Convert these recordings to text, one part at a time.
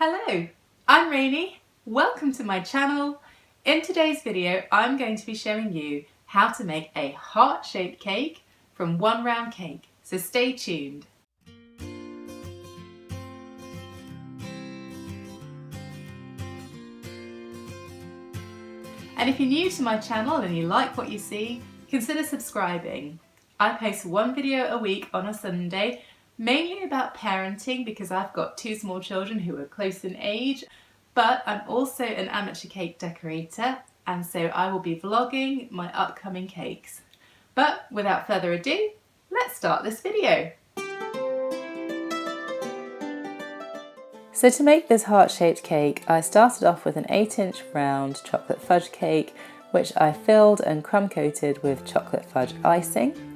Hello, I'm Rainey. Welcome to my channel. In today's video, I'm going to be showing you how to make a heart-shaped cake from one round cake, so stay tuned. And if you're new to my channel and you like what you see, consider subscribing. I post one video a week on a Sunday, mainly about parenting because I've got two small children who are close in age, but I'm also an amateur cake decorator, and so I will be vlogging my upcoming cakes. But without further ado, let's start this video. So to make this heart-shaped cake, I started off with an 8-inch round chocolate fudge cake, which I filled and crumb-coated with chocolate fudge icing.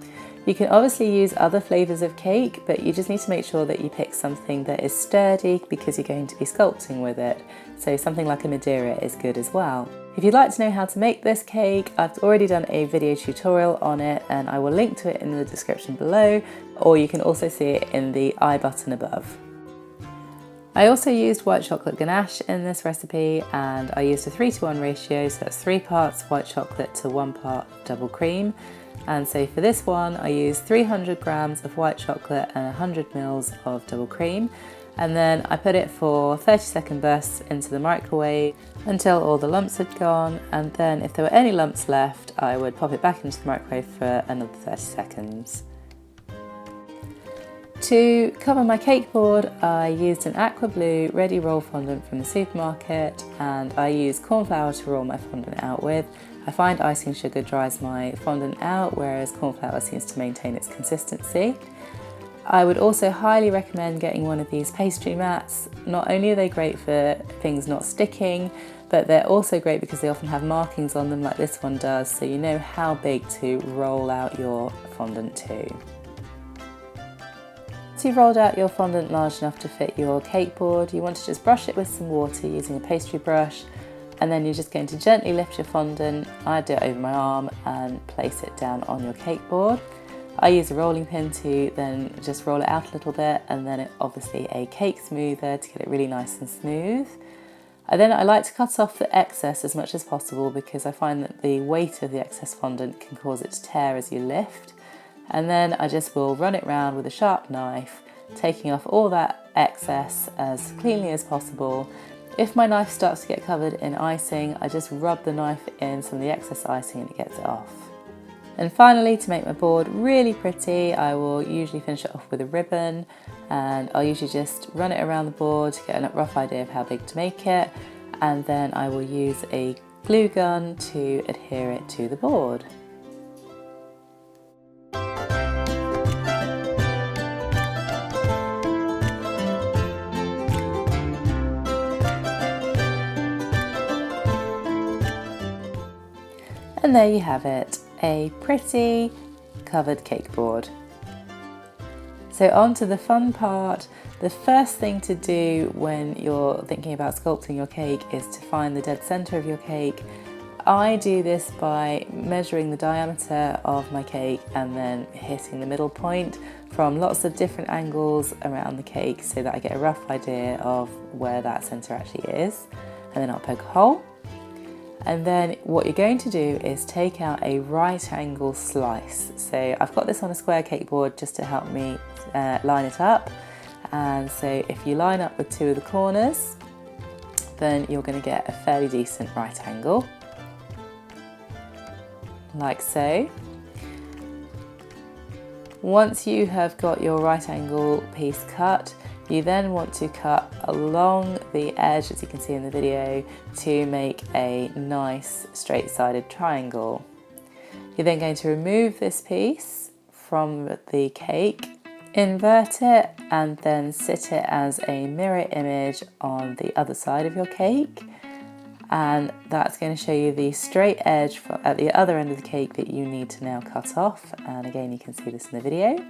You can obviously use other flavours of cake, but you just need to make sure that you pick something that is sturdy because you're going to be sculpting with it. So something like a Madeira is good as well. If you'd like to know how to make this cake, I've already done a video tutorial on it and I will link to it in the description below, or you can also see it in the I button above. I also used white chocolate ganache in this recipe, and I used a 3:1 ratio, so that's 3 parts white chocolate to 1 part double cream. And so for this one, I used 300 grams of white chocolate and 100 mils of double cream. And then I put it for 30-second bursts into the microwave until all the lumps had gone. And then if there were any lumps left, I would pop it back into the microwave for another 30 seconds. To cover my cake board, I used an aqua blue ready roll fondant from the supermarket, and I used corn flour to roll my fondant out with. I find icing sugar dries my fondant out, whereas corn flour seems to maintain its consistency. I would also highly recommend getting one of these pastry mats. Not only are they great for things not sticking, but they're also great because they often have markings on them like this one does, so you know how big to roll out your fondant to. Once you've rolled out your fondant large enough to fit your cake board, you want to just brush it with some water using a pastry brush, and then you're just going to gently lift your fondant. I do it over my arm and place it down on your cake board. I use a rolling pin to then just roll it out a little bit, and then obviously a cake smoother to get it really nice and smooth. I like to cut off the excess as much as possible because I find that the weight of the excess fondant can cause it to tear as you lift. And then I just will run it round with a sharp knife, taking off all that excess as cleanly as possible. If my knife starts to get covered in icing, I just rub the knife in some of the excess icing and it gets it off. And finally, to make my board really pretty, I will usually finish it off with a ribbon, and I'll usually just run it around the board to get a rough idea of how big to make it, and then I will use a glue gun to adhere it to the board. And there you have it, a pretty covered cake board. So on to the fun part. The first thing to do when you're thinking about sculpting your cake is to find the dead center of your cake. I do this by measuring the diameter of my cake and then hitting the middle point from lots of different angles around the cake so that I get a rough idea of where that center actually is. And then I'll poke a hole. And then what you're going to do is take out a right angle slice. So I've got this on a square cake board just to help me line it up. And so if you line up with 2 of the corners, then you're going to get a fairly decent right angle, like so. Once you have got your right angle piece cut, you then want to cut along the edge, as you can see in the video, to make a nice straight-sided triangle. You're then going to remove this piece from the cake, invert it, and then sit it as a mirror image on the other side of your cake. And that's going to show you the straight edge at the other end of the cake that you need to now cut off. And again, you can see this in the video.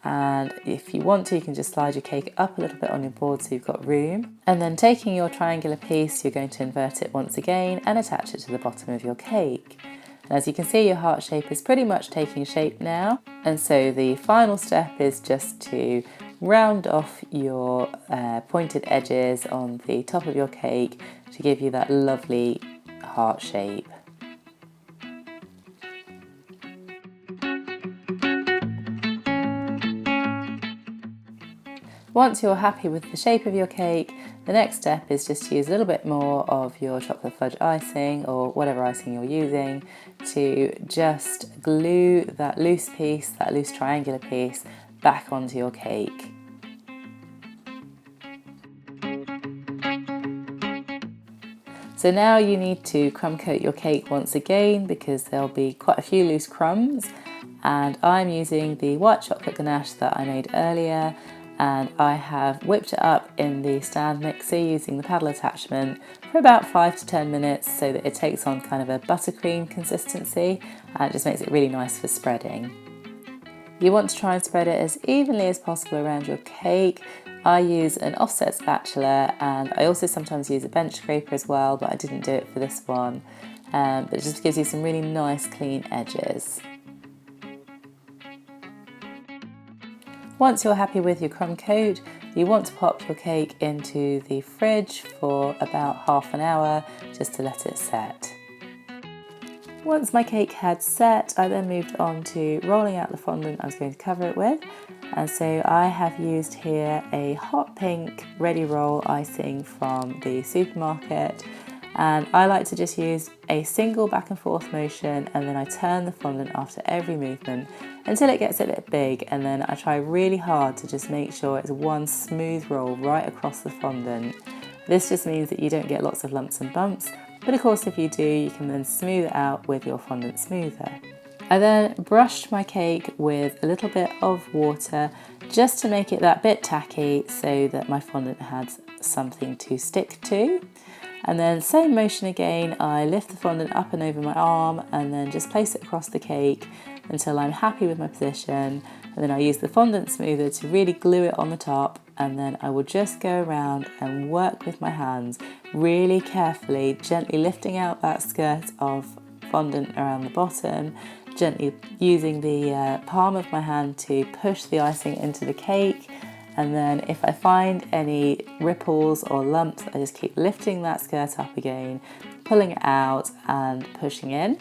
And if you want to, you can just slide your cake up a little bit on your board so you've got room. And then taking your triangular piece, you're going to invert it once again and attach it to the bottom of your cake. And as you can see, your heart shape is pretty much taking shape now. And so the final step is just to round off your pointed edges on the top of your cake to give you that lovely heart shape. Once you're happy with the shape of your cake, the next step is just to use a little bit more of your chocolate fudge icing or whatever icing you're using to just glue that loose piece, that loose triangular piece, back onto your cake. So now you need to crumb coat your cake once again because there'll be quite a few loose crumbs, and I'm using the white chocolate ganache that I made earlier, and I have whipped it up in the stand mixer using the paddle attachment for about 5 to 10 minutes so that it takes on kind of a buttercream consistency, and it just makes it really nice for spreading. You want to try and spread it as evenly as possible around your cake. I use an offset spatula, and I also sometimes use a bench scraper as well, but I didn't do it for this one. But it just gives you some really nice clean edges. Once you're happy with your crumb coat, you want to pop your cake into the fridge for about half an hour just to let it set. Once my cake had set, I then moved on to rolling out the fondant I was going to cover it with. And so I have used here a hot pink ready roll icing from the supermarket. And I like to just use a single back and forth motion, and then I turn the fondant after every movement until it gets a bit big, and then I try really hard to just make sure it's one smooth roll right across the fondant. This just means that you don't get lots of lumps and bumps, but of course if you do, you can then smooth it out with your fondant smoother. I then brushed my cake with a little bit of water just to make it that bit tacky so that my fondant had something to stick to. And then same motion again, I lift the fondant up and over my arm and then just place it across the cake until I'm happy with my position. And then I use the fondant smoother to really glue it on the top, and then I will just go around and work with my hands really carefully, gently lifting out that skirt of fondant around the bottom, gently using the palm of my hand to push the icing into the cake. And then if I find any ripples or lumps, I just keep lifting that skirt up again, pulling it out and pushing in.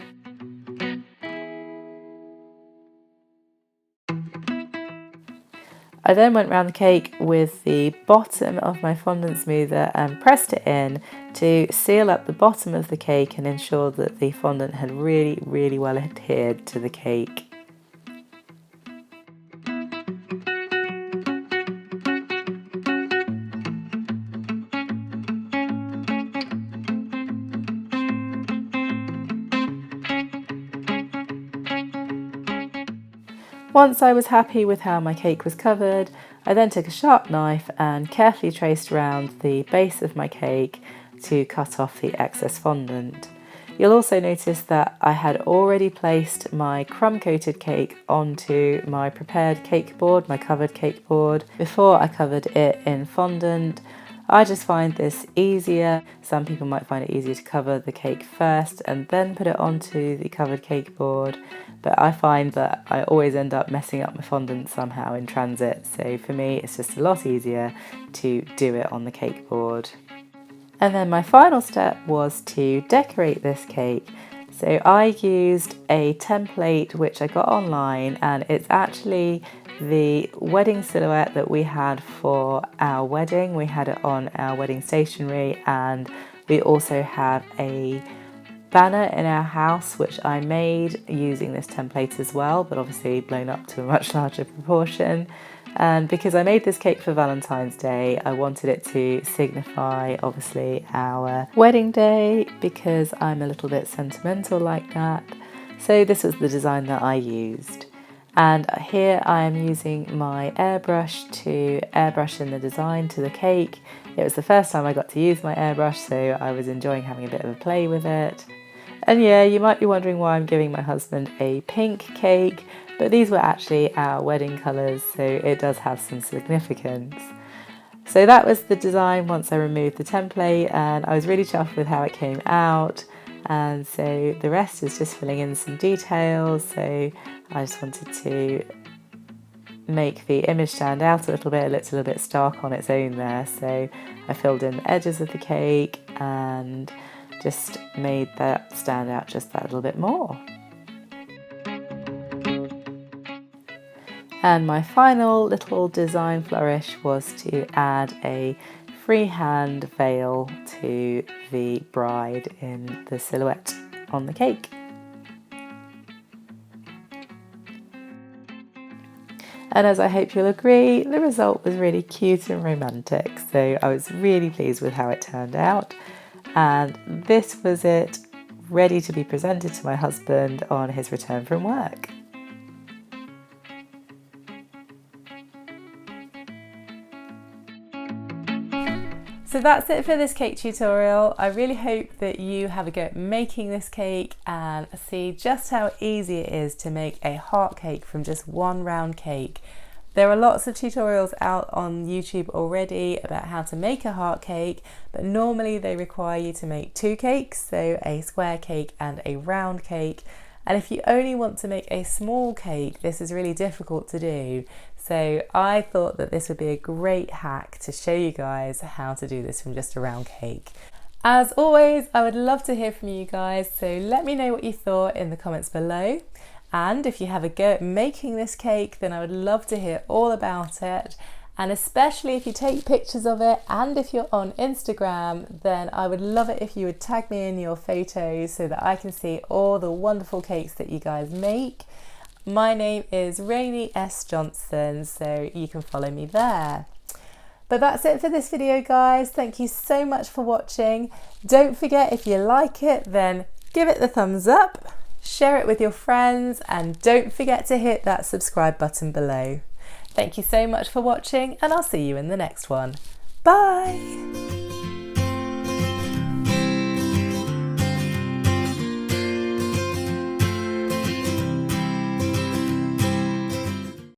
I then went around the cake with the bottom of my fondant smoother and pressed it in to seal up the bottom of the cake and ensure that the fondant had really well adhered to the cake. Once I was happy with how my cake was covered, I then took a sharp knife and carefully traced around the base of my cake to cut off the excess fondant. You'll also notice that I had already placed my crumb-coated cake onto my prepared cake board, my covered cake board, before I covered it in fondant. I just find this easier. Some people might find it easier to cover the cake first and then put it onto the covered cake board, but I find that I always end up messing up my fondant somehow in transit, so for me it's just a lot easier to do it on the cake board. And then my final step was to decorate this cake. So I used a template which I got online, and it's actually the wedding silhouette that we had for our wedding. We had it on our wedding stationery, and we also have a banner in our house which I made using this template as well, but obviously blown up to a much larger proportion. And because I made this cake for Valentine's Day, I wanted it to signify obviously our wedding day, because I'm a little bit sentimental like that. So this was the design that I used. And here I am using my airbrush to airbrush in the design to the cake. It was the first time I got to use my airbrush, so I was enjoying having a bit of a play with it. And yeah, you might be wondering why I'm giving my husband a pink cake, but these were actually our wedding colours, so it does have some significance. So that was the design once I removed the template, and I was really chuffed with how it came out. And so the rest is just filling in some details, so I just wanted to make the image stand out a little bit. It looked a little bit stark on its own there, so I filled in the edges of the cake and just made that stand out just that little bit more. And my final little design flourish was to add a freehand veil to the bride in the silhouette on the cake. And as I hope you'll agree, the result was really cute and romantic, so I was really pleased with how it turned out. And this was it, ready to be presented to my husband on his return from work. So that's it for this cake tutorial. I really hope that you have a go at making this cake and see just how easy it is to make a heart cake from just one round cake. There are lots of tutorials out on YouTube already about how to make a heart cake, but normally they require you to make two cakes, so a square cake and a round cake. And if you only want to make a small cake, this is really difficult to do. So I thought that this would be a great hack to show you guys how to do this from just a round cake. As always, I would love to hear from you guys, so let me know what you thought in the comments below. And if you have a go at making this cake, then I would love to hear all about it. And especially if you take pictures of it, and if you're on Instagram, then I would love it if you would tag me in your photos so that I can see all the wonderful cakes that you guys make. My name is Rainey S. Johnson, so you can follow me there. But that's it for this video, guys. Thank you so much for watching. Don't forget, if you like it, then give it the thumbs up, share it with your friends, and don't forget to hit that subscribe button below. Thank you so much for watching, and I'll see you in the next one. Bye!